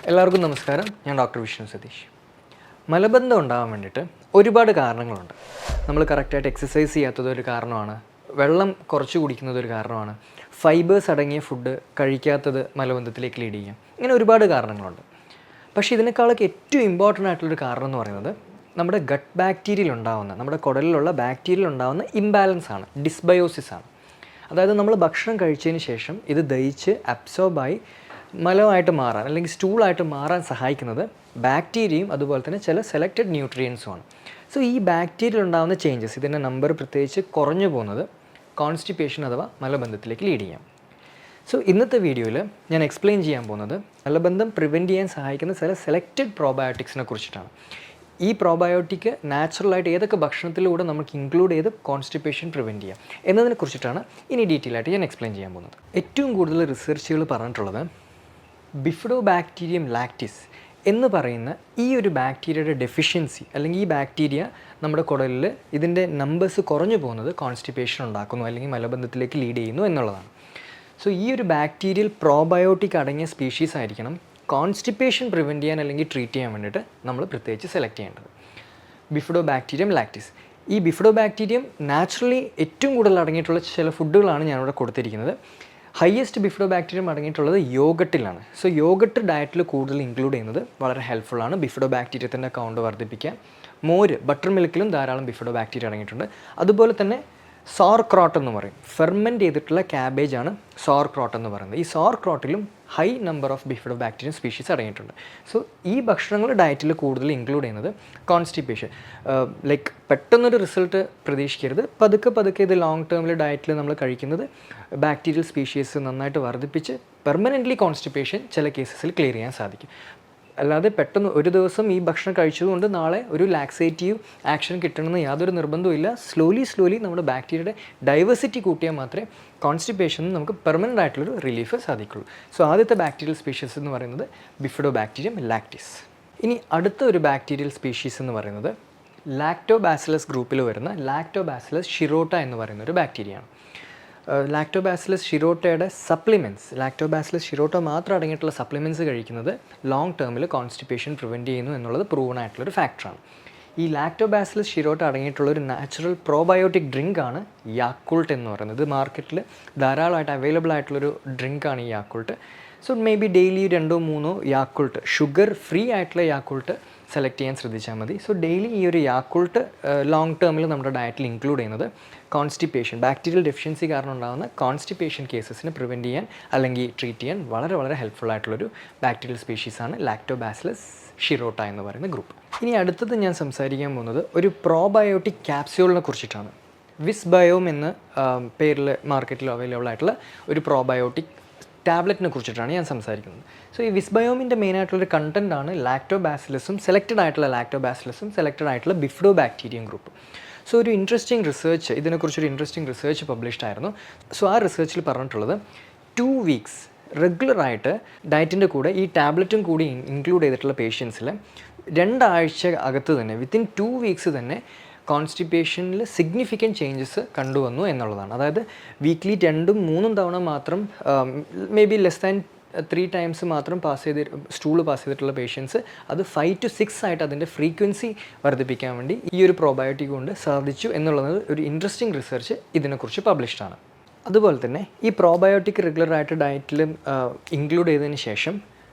എല്ലാവർക്കും നമസ്കാരം. ഞാൻ ഡോക്ടർ വിഷ്ണു സതീഷ്. മലബന്ധം ഉണ്ടാകാൻ വേണ്ടിയിട്ട് ഒരുപാട് കാരണങ്ങളുണ്ട്. നമ്മൾ കറക്റ്റായിട്ട് എക്സസൈസ് ചെയ്യാത്തത് ഒരു കാരണമാണ്, വെള്ളം കുറച്ച് കുടിക്കുന്നത് ഒരു കാരണമാണ്, ഫൈബേഴ്സ് അടങ്ങിയ ഫുഡ് കഴിക്കാത്തത് മലബന്ധത്തിലേക്ക് ലീഡ് ചെയ്യും. ഇങ്ങനെ ഒരുപാട് കാരണങ്ങളുണ്ട്. പക്ഷേ ഇതിനേക്കാളൊക്കെ ഏറ്റവും ഇമ്പോർട്ടൻ്റ് ആയിട്ടുള്ളൊരു കാരണം എന്ന് പറയുന്നത് നമ്മുടെ ഗട്ട് ബാക്ടീരിയയിൽ ഉണ്ടാകുന്ന, നമ്മുടെ കുടലിലുള്ള ബാക്ടീരിയയിൽ ഉണ്ടാകുന്ന ഇംബാലൻസ് ആണ്, ഡിസ്ബയോസിസ് ആണ്. അതായത് നമ്മൾ ഭക്ഷണം കഴിച്ചതിന് ശേഷം ഇത് ദഹിച്ച് അബ്സോർബായി മലമായിട്ട് മാറാൻ അല്ലെങ്കിൽ സ്റ്റൂളായിട്ട് മാറാൻ സഹായിക്കുന്നത് ബാക്ടീരിയയും അതുപോലെ തന്നെ ചില സെലക്റ്റഡ് ന്യൂട്രിയൻസുമാണ്. സോ ഈ ബാക്ടീരിയയിൽ ഉണ്ടാകുന്ന ചേഞ്ചസ്, ഇതിൻ്റെ നമ്പർ പ്രത്യേകിച്ച് കുറഞ്ഞു പോകുന്നത് കോൺസ്റ്റിപ്പേഷൻ അഥവാ മലബന്ധത്തിലേക്ക് ലീഡ് ചെയ്യാം. സോ ഇന്നത്തെ വീഡിയോയിൽ ഞാൻ എക്സ്പ്ലെയിൻ ചെയ്യാൻ പോകുന്നത് മലബന്ധം പ്രിവെൻറ്റ് ചെയ്യാൻ സഹായിക്കുന്ന ചില സെലക്റ്റഡ് പ്രോബയോട്ടിക്സിനെ കുറിച്ചിട്ടാണ്. ഈ പ്രോബയോട്ടിക് നാച്ചുറലായിട്ട് ഏതൊക്കെ ഭക്ഷണത്തിലൂടെ നമുക്ക് ഇൻക്ലൂഡ് ചെയ്ത് കോൺസ്റ്റിപ്പേഷൻ പ്രിവെൻറ്റ് ചെയ്യാം എന്നതിനെ കുറിച്ചിട്ടാണ് ഇനി ഡീറ്റെയിൽ ആയിട്ട് ഞാൻ എക്സ്പ്ലെയിൻ ചെയ്യാൻ പോകുന്നത്. ഏറ്റവും കൂടുതൽ റിസർച്ചുകൾ പറഞ്ഞിട്ടുള്ളത് ബിഫിഡോബാക്ടീരിയം ലാക്റ്റിസ് എന്ന് പറയുന്ന ഈ ഒരു ബാക്ടീരിയയുടെ ഡെഫിഷ്യൻസി അല്ലെങ്കിൽ ഈ ബാക്ടീരിയ നമ്മുടെ കുടലിൽ ഇതിൻ്റെ നമ്പേഴ്സ് കുറഞ്ഞു പോകുന്നത് കോൺസ്റ്റിപ്പേഷൻ ഉണ്ടാക്കുന്നു അല്ലെങ്കിൽ മലബന്ധത്തിലേക്ക് ലീഡ് ചെയ്യുന്നു എന്നുള്ളതാണ്. സോ ഈ ഒരു ബാക്ടീരിയൽ പ്രോബയോട്ടിക് അടങ്ങിയ സ്പീഷീസ് ആയിരിക്കണം കോൺസ്റ്റിപ്പേഷൻ പ്രിവെൻറ്റ് ചെയ്യാൻ അല്ലെങ്കിൽ ട്രീറ്റ് ചെയ്യാൻ വേണ്ടിയിട്ട് നമ്മൾ പ്രത്യേകിച്ച് സെലക്ട് ചെയ്യേണ്ടത്. ബിഫിഡോബാക്ടീരിയം ലാക്റ്റിസ്. ഈ ബിഫിഡോബാക്ടീരിയം നാച്ചുറലി ഏറ്റവും കൂടുതൽ അടങ്ങിയിട്ടുള്ള ചില ഫുഡുകളാണ് ഞാനിവിടെ കൊടുത്തിരിക്കുന്നത്. ഹയസ്റ്റ് ബിഫിഡോബാക്ടീരിയം അടങ്ങിയിട്ടുള്ളത് യോഗട്ടിലാണ്. സോ യോഗട്ട് ഡയറ്റിൽ കൂടുതൽ ഇൻക്ലൂഡ് ചെയ്യുന്നത് വളരെ ഹെൽപ്ഫുള്ളാണ് ബിഫിഡോബാക്ടീരിയത്തിൻ്റെ കൗണ്ട് വർദ്ധിപ്പിക്കാൻ. മോര്, ബട്ടർ മിൽക്കിലും ധാരാളം ബിഫിഡോബാക്ടീരിയ അടങ്ങിയിട്ടുണ്ട്. അതുപോലെ തന്നെ സോർ ക്രോട്ട് എന്ന് പറയും, ഫെർമെൻറ്റ് ചെയ്തിട്ടുള്ള ക്യാബേജാണ് സോർ ക്രോട്ട് എന്ന് പറയുന്നത്. ഈ സോർ ക്രോട്ടിലും high number of bifidobacterium species അടങ്ങിയിട്ടുണ്ട്. സോ ഈ ഭക്ഷണങ്ങൾ ഡയറ്റിൽ കൂടുതൽ ഇൻക്ലൂഡ് ചെയ്യുന്നത് കോൺസ്റ്റിപ്പേഷൻ ലൈക്ക് പെട്ടെന്നൊരു റിസൾട്ട് പ്രതീക്ഷിക്കരുത്. പതുക്കെ ഇത് ലോങ് ടേമിൽ ഡയറ്റിൽ നമ്മൾ കഴിക്കുന്നത് ബാക്ടീരിയൽ സ്പീഷീസ് നന്നായിട്ട് വർദ്ധിപ്പിച്ച് പെർമനൻ്റ്ലി കോൺസ്റ്റിപ്പേഷൻ ചില കേസസിൽ ക്ലിയർ ചെയ്യാൻ സാധിക്കും. അല്ലാതെ പെട്ടെന്ന് ഒരു ദിവസം ഈ ഭക്ഷണം കഴിച്ചതുകൊണ്ട് നാളെ ഒരു ലാക്സേറ്റീവ് ആക്ഷൻ കിട്ടണമെന്ന് യാതൊരു നിർബന്ധവും ഇല്ല. സ്ലോലി നമ്മുടെ ബാക്ടീരിയയുടെ ഡൈവേഴ്സിറ്റി കൂട്ടിയാൽ മാത്രമേ കോൺസ്റ്റിപ്പേഷനിൽ നമുക്ക് പെർമനൻ്റ് ആയിട്ടുള്ളൊരു റിലീഫ് സാധിക്കുള്ളൂ. സോ ആദ്യത്തെ ബാക്ടീരിയൽ സ്പീഷീസ് എന്ന് പറയുന്നത് ബിഫിഡോബാക്ടീരിയം ലാക്റ്റിസ്. ഇനി അടുത്ത ഒരു ബാക്ടീരിയൽ സ്പീഷീസ് എന്ന് പറയുന്നത് ലാക്ടോബാസിലസ് ഗ്രൂപ്പിൽ വരുന്ന ലാക്ടോബാസിലസ് ഷിറോട്ട എന്ന് പറയുന്ന ഒരു ബാക്ടീരിയയാണ്. ലാക്ടോബാസിലസ് ഷിറോട്ടയുടെ സപ്ലിമെൻറ്റ്സ്, ലാക്ടോബാസിലസ് ഷിറോട്ട മാത്രം അടങ്ങിയിട്ടുള്ള സപ്ലിമെൻറ്റ്സ് കഴിക്കുന്നത് ലോങ് ടേമിൽ കോൺസ്റ്റിപ്പേഷൻ പ്രിവെൻറ്റ് ചെയ്യുന്നു എന്നുള്ളത് പ്രൂവൺ ആയിട്ടുള്ളൊരു ഫാക്ടറാണ്. ഈ ലാക്ടോബാസിലസ് ഷിറോട്ട അടങ്ങിയിട്ടുള്ള ഒരു നാച്ചുറൽ പ്രോബയോട്ടിക് ഡ്രിങ്ക് ആണ് യാക്കുൾട്ട് എന്ന് പറയുന്നത്. ഇത് മാർക്കറ്റിൽ ധാരാളമായിട്ട് അവൈലബിൾ ആയിട്ടുള്ളൊരു ഡ്രിങ്കാണ് ഈ Yakult. So may be daily 2-3 Yakult, sugar free ആയിട്ടുള്ള യാക്കുൾട്ട് സെലക്ട് ചെയ്യാൻ ശ്രദ്ധിച്ചാൽ മതി. സോ ഡെയിലി ഈ ഒരു യാക്കുൾട്ട് ലോങ് ടേമിൽ നമ്മുടെ ഡയറ്റിൽ ഇൻക്ലൂഡ് ചെയ്യുന്നത് കോൺസ്റ്റിപ്പേഷൻ, ബാക്ടീരിയൽ ഡെഫിഷ്യൻസി കാരണം ഉണ്ടാകുന്ന കോൺസ്റ്റിപ്പേഷൻ കേസസിനെ പ്രിവെൻറ്റ് ചെയ്യാൻ അല്ലെങ്കിൽ ട്രീറ്റ് ചെയ്യാൻ വളരെ ഹെൽപ്ഫുൾ ആയിട്ടുള്ളൊരു ബാക്ടീരിയൽ സ്പീഷീസാണ് ലാക്ടോബാസിലസ് ഷിറോട്ട എന്ന് പറയുന്ന ഗ്രൂപ്പ്. ഇനി അടുത്തത് ഞാൻ സംസാരിക്കാൻ പോകുന്നത് ഒരു പ്രോബയോട്ടിക് ക്യാപ്സ്യൂളിനെ കുറിച്ചിട്ടാണ്. വിസ്ബയോം എന്ന പേരിൽ മാർക്കറ്റിൽ അവൈലബിൾ ആയിട്ടുള്ള ഒരു പ്രോബയോട്ടിക് ടാബ്ലറ്റിനെ കുറിച്ചിട്ടാണ് ഞാൻ സംസാരിക്കുന്നത്. സോ ഈ വിസ്ബയോമിൻ്റെ മെയിനായിട്ടുള്ളൊരു കണ്ടൻറ്റാണ് ലാക്ടോബാസിലസും സെലക്റ്റഡ് ആയിട്ടുള്ള ബിഫിഡോബാക്ടീരിയം ഗ്രൂപ്പ്. സോ ഒരു ഇൻട്രസ്റ്റിംഗ് റിസർച്ച്, ഇതിനെക്കുറിച്ചൊരു ഇൻട്രസ്റ്റിംഗ് റിസർച്ച് പബ്ലിഷ്ഡ് ആയിരുന്നു. സോ ആ റിസർച്ചിൽ പറഞ്ഞിട്ടുള്ളത് 2 weeks റെഗുലറായിട്ട് ഡയറ്റിൻ്റെ കൂടെ ഈ ടാബ്ലറ്റും കൂടി ഇൻക്ലൂഡ് ചെയ്തിട്ടുള്ള പേഷ്യൻസിൽ 2 ആഴ്ച അകത്ത് തന്നെ വിത്തിൻ 2 weeks തന്നെ കോൺസ്റ്റിപ്പേഷനിൽ സിഗ്നിഫിക്കൻറ്റ് ചേഞ്ചസ് കണ്ടുവന്നു എന്നുള്ളതാണ്. അതായത് വീക്ക്ലി 2-3 തവണ മാത്രം may be less than 3 times മാത്രം സ്റ്റൂള് പാസ് ചെയ്തിട്ടുള്ള പേഷ്യൻസ് അത് 5 to 6 ആയിട്ട് അതിൻ്റെ ഫ്രീക്വൻസി വർദ്ധിപ്പിക്കാൻ വേണ്ടി ഈ ഒരു പ്രോബയോട്ടിക് കൊണ്ട് സാധിച്ചു എന്നുള്ളത് ഒരു ഇൻട്രസ്റ്റിംഗ് റിസർച്ച് ഇതിനെക്കുറിച്ച് പബ്ലിഷ്ഡാണ്. അതുപോലെ തന്നെ ഈ പ്രോബയോട്ടിക് റെഗുലറായിട്ട് ഡയറ്റിൽ ഇൻക്ലൂഡ് ചെയ്തതിന് ശേഷം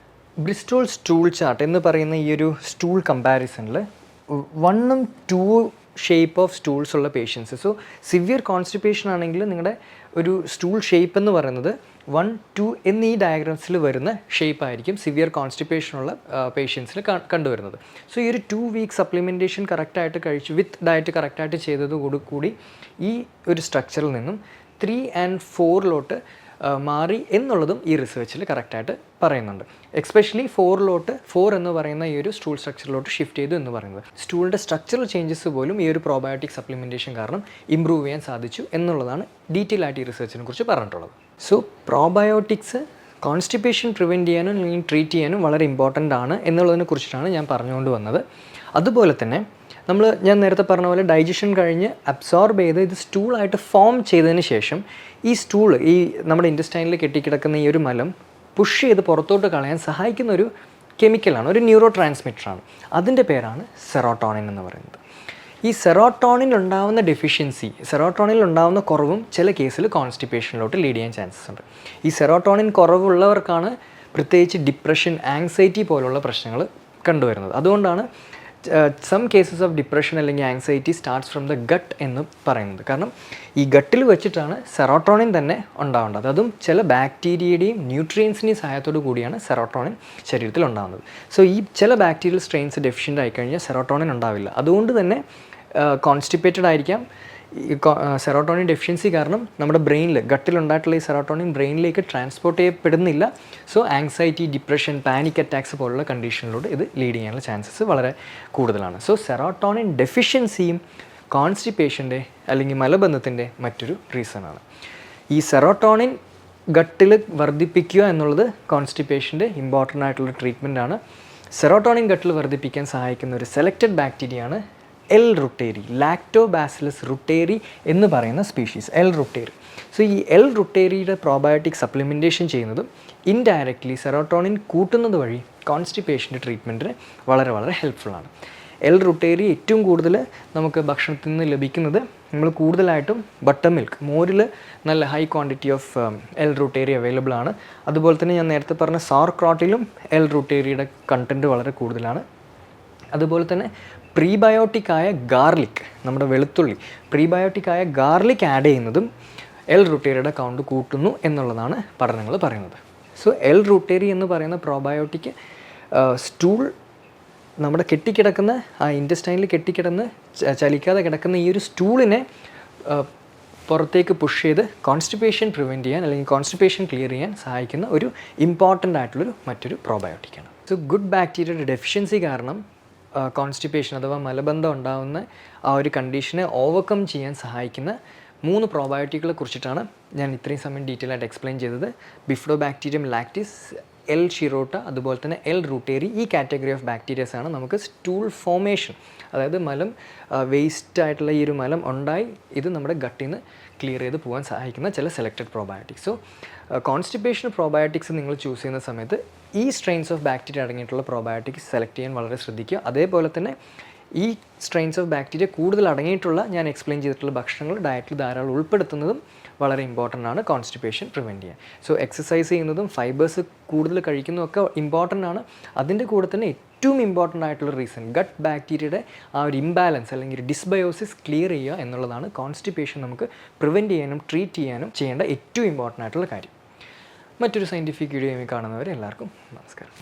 ബ്രിസ്റ്റോൾ സ്റ്റൂൾ ചാർട്ട് എന്ന് പറയുന്ന ഈ ഒരു സ്റ്റൂൾ കമ്പാരിസണിൽ 1 and 2 ഷേപ്പ് ഓഫ് സ്റ്റൂൾസ് ഉള്ള പേഷ്യൻസ്, സോ സിവിയർ കോൺസ്റ്റിപ്പേഷൻ ആണെങ്കിൽ നിങ്ങളുടെ ഒരു സ്റ്റൂൾ ഷേപ്പ് എന്ന് പറയുന്നത് 1, 2 എന്നീ ഡയഗ്രാംസിൽ വരുന്ന ഷേപ്പ് ആയിരിക്കും സിവിയർ കോൺസ്റ്റിപ്പേഷനുള്ള പേഷ്യൻസിന് കണ്ടുവരുന്നത്. സോ ഈ ഒരു 2 weeks സപ്ലിമെൻറ്റേഷൻ കറക്റ്റായിട്ട് കഴിച്ചു വിത്ത് ഡയറ്റ് കറക്റ്റായിട്ട് ചെയ്തതോടുകൂടി ഈ ഒരു സ്ട്രക്ചറിൽ നിന്നും 3 and 4 മാറി എന്നുള്ളതും ഈ റിസർച്ചിൽ കറക്റ്റായിട്ട് പറയുന്നുണ്ട്. എക്സ്പെഷ്യലി 4 എന്ന് പറയുന്ന ഈ ഒരു സ്റ്റൂൾ സ്ട്രക്ചറിലോട്ട് ഷിഫ്റ്റ് ചെയ്തു എന്ന് പറയുന്നത്. സ്റ്റൂളിൻ്റെ സ്ട്രക്ചറൽ ചേഞ്ചസ് പോലും ഈ ഒരു പ്രോബയോട്ടിക് സപ്ലിമെൻറ്റേഷൻ കാരണം ഇമ്പ്രൂവ് ചെയ്യാൻ സാധിച്ചു എന്നുള്ളതാണ് ഡീറ്റെയിൽ ആയിട്ട് ഈ റിസർച്ചിനെ കുറിച്ച് പറഞ്ഞിട്ടുള്ളത്. സോ പ്രോബയോട്ടിക്സ് കോൺസ്റ്റിപ്പേഷൻ പ്രിവെൻറ്റ് ചെയ്യാനും അല്ലെങ്കിൽ ട്രീറ്റ് ചെയ്യാനും വളരെ ഇമ്പോർട്ടൻ്റ് ആണ് എന്നുള്ളതിനെ കുറിച്ചിട്ടാണ് ഞാൻ പറഞ്ഞുകൊണ്ട് വന്നത്. അതുപോലെ തന്നെ ഞാൻ നേരത്തെ പറഞ്ഞ പോലെ ഡൈജഷൻ കഴിഞ്ഞ് അബ്സോർബ് ചെയ്ത് ഇത് സ്റ്റൂളായിട്ട് ഫോം ചെയ്തതിന് ശേഷം ഈ സ്റ്റൂൾ നമ്മുടെ ഇൻറ്റസ്റ്റൈനിൽ കെട്ടിക്കിടക്കുന്ന ഈ ഒരു മലം പുഷ് ചെയ്ത് പുറത്തോട്ട് കളയാൻ സഹായിക്കുന്ന ഒരു കെമിക്കലാണ്, ഒരു ന്യൂറോ ട്രാൻസ്മിറ്ററാണ്. അതിൻ്റെ പേരാണ് സെറോട്ടോണിൻ എന്ന് പറയുന്നത്. ഈ സെറോട്ടോണിൻ ഉണ്ടാകുന്ന ഡെഫിഷ്യൻസി, സെറോട്ടോണിൽ ഉണ്ടാകുന്ന കുറവും ചില കേസിൽ കോൺസ്റ്റിപ്പേഷനിലോട്ട് ലീഡ് ചെയ്യാൻ ചാൻസസ് ഉണ്ട്. ഈ സെറോട്ടോണിൻ കുറവുള്ളവർക്കാണ് പ്രത്യേകിച്ച് ഡിപ്രഷൻ, ആങ്സൈറ്റി പോലുള്ള പ്രശ്നങ്ങൾ കണ്ടുവരുന്നത്. അതുകൊണ്ടാണ് സം കേസസ് ഓഫ് ഡിപ്രഷൻ അല്ലെങ്കിൽ anxiety starts from the gut എന്ന് പറയുന്നത്. കാരണം ഈ ഗട്ടിൽ വെച്ചിട്ടാണ് സെറോട്ടോണിൻ തന്നെ ഉണ്ടാവേണ്ടത്. അതും ചില ബാക്ടീരിയയുടെയും ന്യൂട്രിയൻസിൻ്റെയും സഹായത്തോടു കൂടിയാണ് സെറോട്ടോണിൻ ശരീരത്തിൽ ഉണ്ടാകുന്നത്. സോ ഈ ചില ബാക്ടീരിയൽ സ്ട്രെയിൻസ് ഡെഫിഷ്യൻ്റ് ആയിക്കഴിഞ്ഞാൽ സെറോട്ടോണിൻ ഉണ്ടാവില്ല. അതുകൊണ്ട് തന്നെ കോൺസ്റ്റിപ്പേറ്റഡ് ആയിരിക്കാം. ഈ സെറോട്ടോണിൻ ഡെഫിഷ്യൻസി കാരണം നമ്മുടെ ബ്രെയിനിൽ, ഗട്ടിലുണ്ടായിട്ടുള്ള ഈ സെറോട്ടോണിൻ ബ്രെയിനിലേക്ക് ട്രാൻസ്പോർട്ട് ചെയ്യപ്പെടുന്നില്ല. So anxiety, depression, panic attacks പോലുള്ള കണ്ടീഷനിലൂടെ ഇത് ലീഡ് ചെയ്യാനുള്ള ചാൻസസ് വളരെ കൂടുതലാണ്. സോ സെറോട്ടോണിൻ ഡെഫിഷ്യൻസിയും കോൺസ്റ്റിപ്പേഷൻ്റെ അല്ലെങ്കിൽ മലബന്ധത്തിൻ്റെ മറ്റൊരു റീസണാണ്. ഈ സെറോട്ടോണിൻ ഗട്ടിൽ വർദ്ധിപ്പിക്കുക എന്നുള്ളത് കോൺസ്റ്റിപ്പേഷൻ്റെ ഇമ്പോർട്ടൻ്റ് ആയിട്ടുള്ള ട്രീറ്റ്മെൻറ്റാണ്. സെറോട്ടോണിൻ ഗട്ടിൽ വർദ്ധിപ്പിക്കാൻ സഹായിക്കുന്ന ഒരു സെലക്റ്റഡ് ബാക്ടീരിയയാണ് എൽ റുട്ടേരി, ലാക്ടോബാസിലസ് റുട്ടേരി എന്ന് പറയുന്ന സ്പീഷീസ്, എൽ റുട്ടേരി. സോ ഈ എൽ റുട്ടേരിയുടെ പ്രോബയോട്ടിക് സപ്ലിമെൻറ്റേഷൻ ചെയ്യുന്നതും ഇൻഡയറക്റ്റ്ലി സെറോട്ടോണിൻ കൂട്ടുന്നത് വഴി കോൺസ്റ്റിപ്പേഷൻ്റെ ട്രീറ്റ്മെൻറ്റിന് വളരെ വളരെ ഹെൽപ്ഫുള്ളാണ്. എൽ റുട്ടേരി ഏറ്റവും കൂടുതൽ നമുക്ക് ഭക്ഷണത്തിൽ നിന്ന് ലഭിക്കുന്നത് നമ്മൾ കൂടുതലായിട്ടും ബട്ടർ മിൽക്ക്, മോരിൽ നല്ല high quantity of L reuteri available ആണ്. അതുപോലെ തന്നെ ഞാൻ നേരത്തെ പറഞ്ഞ സോർ ക്രോട്ടിലും എൽ റുട്ടേരിയുടെ കണ്ടൻറ്റ് വളരെ കൂടുതലാണ്. അതുപോലെ തന്നെ പ്രീബയോട്ടിക്കായ ഗാർലിക്, നമ്മുടെ വെളുത്തുള്ളി, പ്രീബയോട്ടിക്കായ ഗാർലിക് ആഡ് ചെയ്യുന്നതും എൽ റുട്ടേരിയുടെ കൗണ്ട് കൂട്ടുന്നു എന്നുള്ളതാണ് പഠനങ്ങൾ പറയുന്നത്. സോ എൽ റുട്ടേരി എന്ന് പറയുന്ന പ്രോബയോട്ടിക് സ്റ്റൂൾ, നമ്മുടെ കെട്ടിക്കിടക്കുന്ന ആ ഇൻറ്റസ്റ്റൈനിൽ കെട്ടിക്കിടന്ന് ചലിക്കാതെ കിടക്കുന്ന ഈ ഒരു സ്റ്റൂളിനെ പുറത്തേക്ക് പുഷ് ചെയ്ത് കോൺസ്റ്റിപ്പേഷൻ പ്രിവെൻറ്റ് ചെയ്യാൻ അല്ലെങ്കിൽ കോൺസ്റ്റിപ്പേഷൻ ക്ലിയർ ചെയ്യാൻ സഹായിക്കുന്ന ഒരു ഇമ്പോർട്ടൻ്റ് ആയിട്ടുള്ളൊരു മറ്റൊരു പ്രോബയോട്ടിക്കാണ്. സോ ഗുഡ് ബാക്ടീരിയയുടെ ഡെഫിഷ്യൻസി കാരണം കോൺസ്റ്റിപ്പേഷൻ അഥവാ മലബന്ധം ഉണ്ടാകുന്ന ആ ഒരു കണ്ടീഷനെ ഓവർകം ചെയ്യാൻ സഹായിക്കുന്ന 3 പ്രോബയോട്ടിക്കുകളെ കുറിച്ചിട്ടാണ് ഞാൻ ഇത്രയും സമയം ഡീറ്റെയിൽ ആയിട്ട് എക്സ്പ്ലെയിൻ ചെയ്തത്. ബിഫ്ഡോബാക്ടീരിയം ലാക്റ്റിസ്, എൽ ഷിറോട്ട, അതുപോലെ തന്നെ എൽ റുട്ടേരി. ഈ കാറ്റഗറി ഓഫ് ബാക്ടീരിയസാണ് നമുക്ക് സ്റ്റൂൾ ഫോമേഷൻ, അതായത് മലം വേസ്റ്റ് ആയിട്ടുള്ള ഈ ഒരു മലം ഉണ്ടായി ഇത് നമ്മുടെ ഗട്ടിൽ നിന്ന് ക്ലിയർ ചെയ്ത് പോകാൻ സഹായിക്കുന്ന ചില selected probiotics. So constipation probiotics നിങ്ങൾ ചൂസ് ചെയ്യുന്ന സമയത്ത് ഈ സ്ട്രെയിൻസ് ഓഫ് ബാക്ടീരിയ അടങ്ങിയിട്ടുള്ള പ്രോബയോട്ടിക്സ് സെലക്ട് ചെയ്യാൻ വളരെ ശ്രദ്ധിക്കുക. അതേപോലെ തന്നെ ഈ സ്ട്രെയിൻസ് ഓഫ് ബാക്ടീരിയ കൂടുതൽ അടങ്ങിയിട്ടുള്ള ഞാൻ എക്സ്പ്ലെയിൻ ചെയ്തിട്ടുള്ള ഭക്ഷണങ്ങൾ ഡയറ്റിൽ ധാരാളം ഉൾപ്പെടുത്തുന്നതും വളരെ ഇമ്പോർട്ടൻ്റ് ആണ് കോൺസ്റ്റിപ്പേഷൻ പ്രിവെൻറ്റ് ചെയ്യാൻ. സോ എക്സസൈസ് ചെയ്യുന്നതും ഫൈബേഴ്സ് കൂടുതൽ കഴിക്കുന്നതൊക്കെ ഇമ്പോർട്ടൻ്റ് ആണ്. അതിൻ്റെ കൂടെ തന്നെ ഏറ്റവും ഇമ്പോർട്ടൻ്റ് ആയിട്ടുള്ള റീസൺ ഗട്ട് ബാക്ടീരിയയുടെ ആ ഒരു ഇംബാലൻസ് അല്ലെങ്കിൽ ഡിസ്ബയോസിസ് ക്ലിയർ ചെയ്യുക എന്നുള്ളതാണ് കോൺസ്റ്റിപ്പേഷൻ നമുക്ക് പ്രിവെൻറ്റ് ചെയ്യാനും ട്രീറ്റ് ചെയ്യാനും ചെയ്യേണ്ട ഏറ്റവും ഇമ്പോർട്ടൻ്റ് ആയിട്ടുള്ള കാര്യം. മറ്റൊരു സയൻറ്റിഫിക് വീഡിയോയിൽ കാണുന്നവരെ എല്ലാവർക്കും നമസ്കാരം.